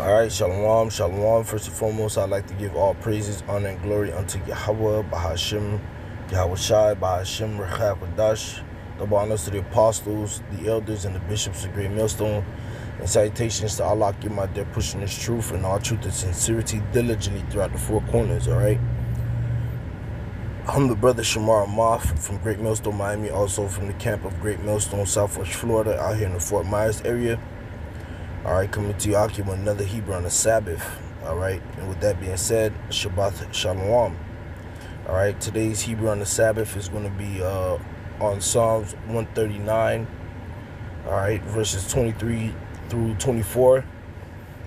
Alright, shalom, shalom. First and foremost, I'd like to give all praises, honor, and glory unto Yahweh, Bahashim, Yahweh Shai, Bahashim, Rechak, Wadash. Double honors to the apostles, the elders, and the bishops of Great Millstone. And salutations to Allah, give my there pushing this truth and all truth and sincerity diligently throughout the four corners, alright? I'm the brother Shamar Moth from Great Millstone, Miami, also from the camp of Great Millstone, Southwest Florida, out here in the Fort Myers area. Alright, coming to you with another Hebrew on the Sabbath. Alright, and with that being said, Shabbat Shalom. Alright, today's Hebrew on the Sabbath is going to be on Psalms 139, alright, verses 23 through 24,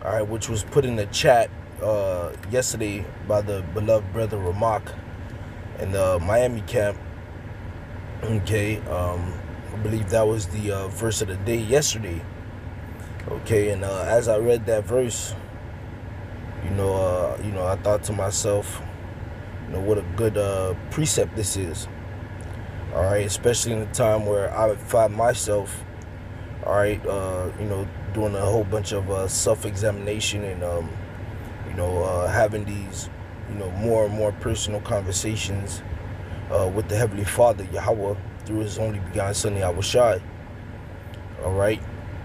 alright, which was put in the chat yesterday by the beloved brother Ramak in the Miami camp. Okay, I believe that was the verse of the day yesterday. Okay, and as I read that verse, I thought to myself, what a good precept this is. All right, especially in a time where I find myself, all right, doing a whole bunch of self-examination and having these, more and more personal conversations with the Heavenly Father Yahweh through His only begotten Son Yahweh Shai. All right.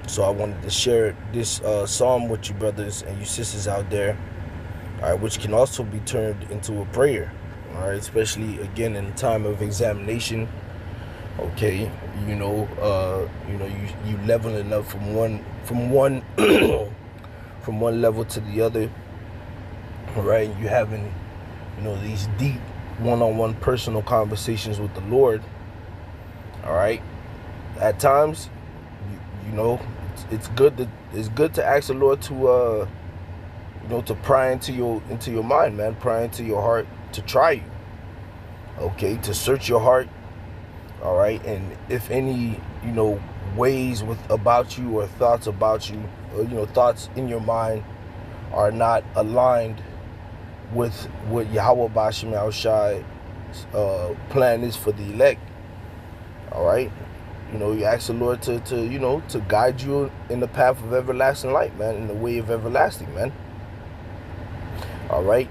So I wanted to share this psalm with you brothers and you sisters out there, all right, which can also be turned into a prayer, all right, especially again in time of examination. Okay, you leveling up from one from one level to the other, all right. You having these deep one-on-one personal conversations with the Lord, all right. At times, it's good to ask the Lord to to pry into your mind, man, pry into your heart, to try you, okay, to search your heart, all right. And if any ways about you or thoughts about you, or thoughts in your mind are not aligned with what Yahweh Bashim Shai plan is for the elect, all right. You ask the Lord to guide you in the path of everlasting light, man, in the way of everlasting, man. All right,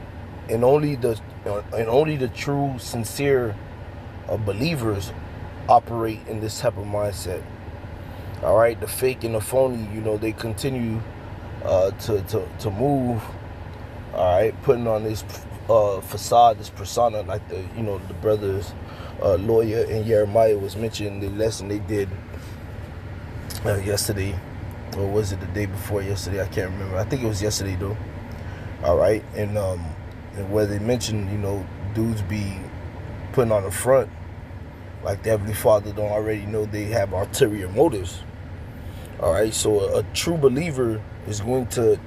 and only the true, sincere believers operate in this type of mindset. All right, the fake and the phony, they continue to move. All right, putting on this facade, this persona, like the brothers. Lawyer and Jeremiah was mentioning the lesson they did yesterday, or was it the day before yesterday? I can't remember. I think it was yesterday though. All right, and where they mentioned dudes be putting on the front like the Heavenly Father don't already know they have ulterior motives. All right, so a true believer is going to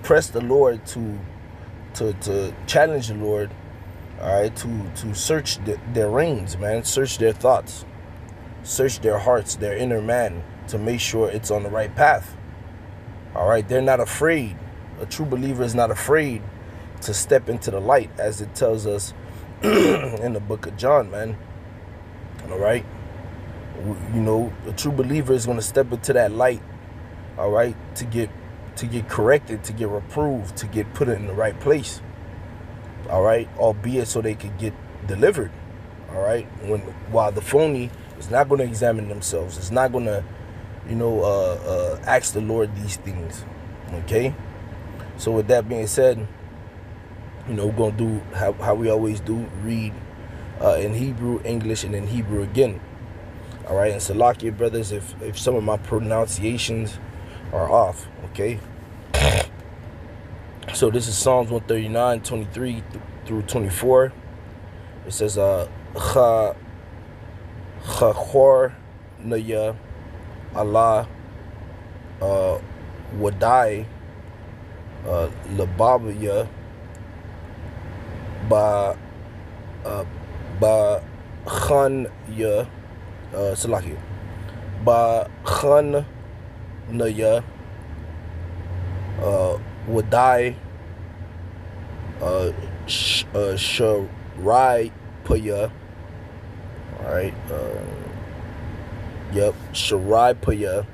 press the Lord to challenge the Lord. All right, to search their reins, man, search their thoughts, search their hearts, their inner man, to make sure it's on the right path. All right, they're not afraid. A true believer is not afraid to step into the light, as it tells us in the book of John, man. All right, a true believer is going to step into that light, all right, to get corrected, to get reproved, to get put in the right place. All right, albeit so they could get delivered. All right, while the phony is not going to examine themselves, it's not going to, ask the Lord these things. Okay, so with that being said, we're going to do how we always do: read in Hebrew, English, and in Hebrew again. All right, and Salakia brothers, if some of my pronunciations are off, okay. So this is Psalms 139, 23 through 24. It says, Chachor Naya Allah Wadai Lababaya Ba Khan Ya Salaki Ba Khan Naya Wadai Sharai Paya. Alright, Sharai Paya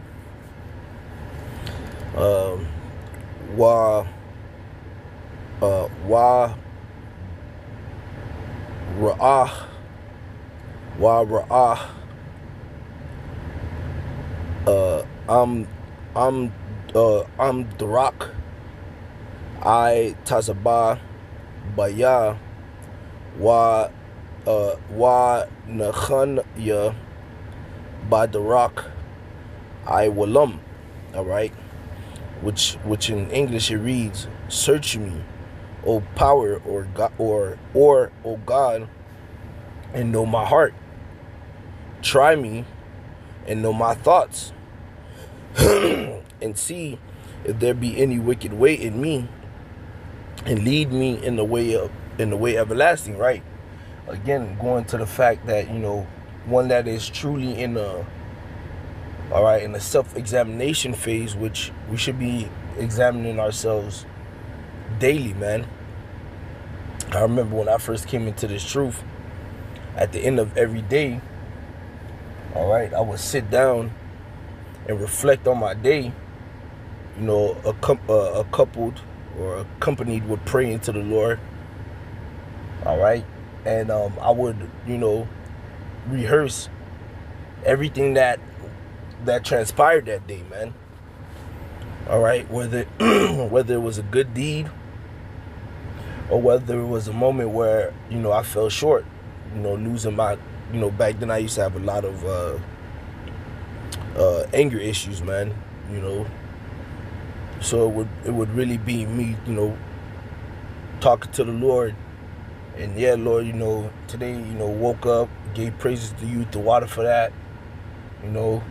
wa wa ra'ah wa ra'ah I'm Durak I Tazaba Baya wa Nakhanya Badarak I Walam. All right, which in English it reads, "Search me, O power, or God, or O God, and know my heart. Try me and know my thoughts, and see if there be any wicked way in me, and lead me in the way everlasting." Right. Again, going to the fact that, one that is truly in the self-examination phase, which we should be examining ourselves daily, man. I remember when I first came into this truth, at the end of every day, all right, I would sit down and reflect on my day, coupled or accompanied with praying to the Lord, all right, and I would, rehearse everything that transpired that day, man. All right, whether it was a good deed or whether it was a moment where, I fell short, losing my, back then I used to have a lot of anger issues, man, so it would really be me, talking to the Lord, and yeah, Lord, today, woke up, gave praises to you, to water for that, you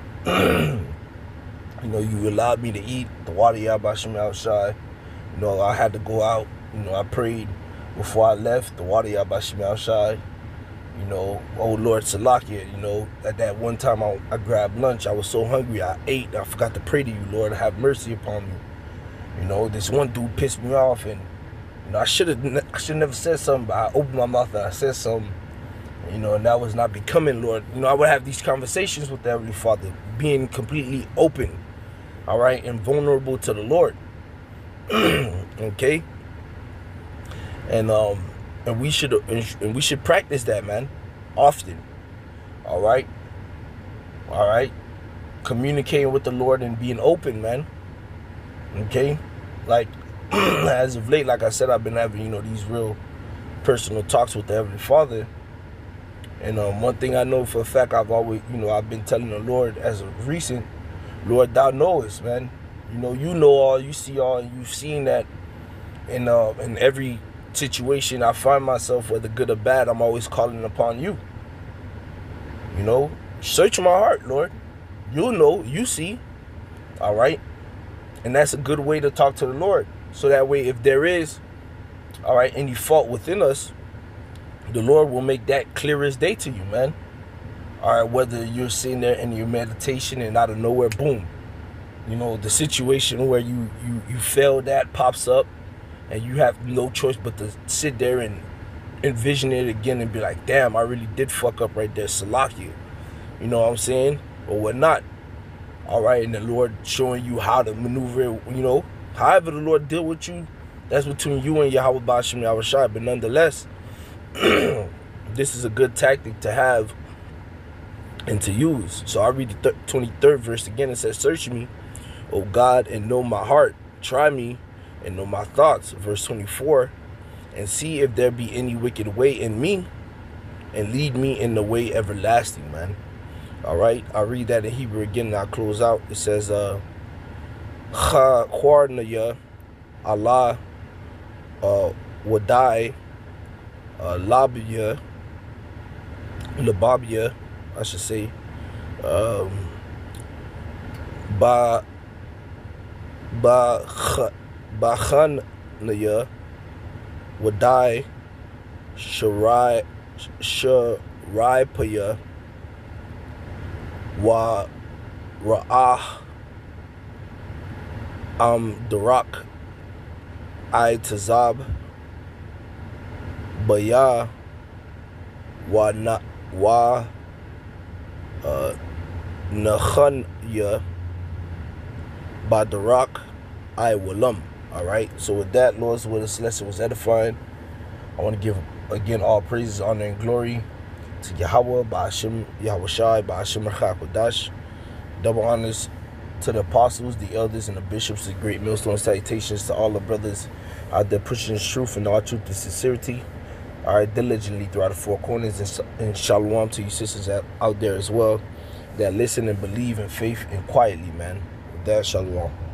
allowed me to eat, the water Yabashim outside. I had to go out, I prayed before I left, the water Yabashim outside. Oh Lord Salakia, at that one time I grabbed lunch, I was so hungry, I ate, I forgot to pray to you, Lord, have mercy upon me. This one dude pissed me off, and I should never said something, but I opened my mouth and I said something, and that was not becoming, Lord. I would have these conversations with the Heavenly Father, being completely open, all right, and vulnerable to the Lord. Okay, and we should practice that, man, often. All right, communicating with the Lord and being open, man. Okay, like as of late, like I said, I've been having these real personal talks with the Heavenly Father, and one thing I know for a fact, I've always I've been telling the Lord as of recent, Lord, thou knowest, man. You know all, you see all, and you've seen that in every situation I find myself, whether good or bad, I'm always calling upon you. Search my heart, Lord. You'll know, you see. All right. And that's a good way to talk to the Lord. So that way, if there is, all right, any fault within us, the Lord will make that clear as day to you, man. All right, whether you're sitting there in your meditation and out of nowhere, boom, the situation where you failed that pops up, and you have no choice but to sit there and envision it again and be like, damn, I really did fuck up right there, Salakia. You know what I'm saying? Or whatnot. All right, and the Lord showing you how to maneuver it, however the Lord deal with you, that's between you and Yahweh Bashim Yahushai. But nonetheless, this is a good tactic to have and to use. So I read the 23rd verse again. It says, "Search me, O God, and know my heart. Try me and know my thoughts." Verse 24, "And see if there be any wicked way in me, and lead me in the way everlasting," man. All right, I'll read that in Hebrew again and I'll close out. It says, Chwarnaya Allah Wadai Lababia, I should say, Bachanaya Wadai Sharipaya Wa Ra'ah Darak I Tazab Baya Wa Nakhanya Badarak I Walam. All right. So with that, Lord, where this lesson was edifying, I want to give again all praises, honor, and glory to Yahweh, Ba'ashim, Yahweh Shai, Ba'ashim Kodash. Double honors to the apostles, the elders, and the bishops. The great millstone salutations to all the brothers out there pushing this truth and all truth and sincerity. All right, diligently throughout the four corners, and shalom to you sisters out there as well that listen and believe in faith and quietly, man. With that, shalom.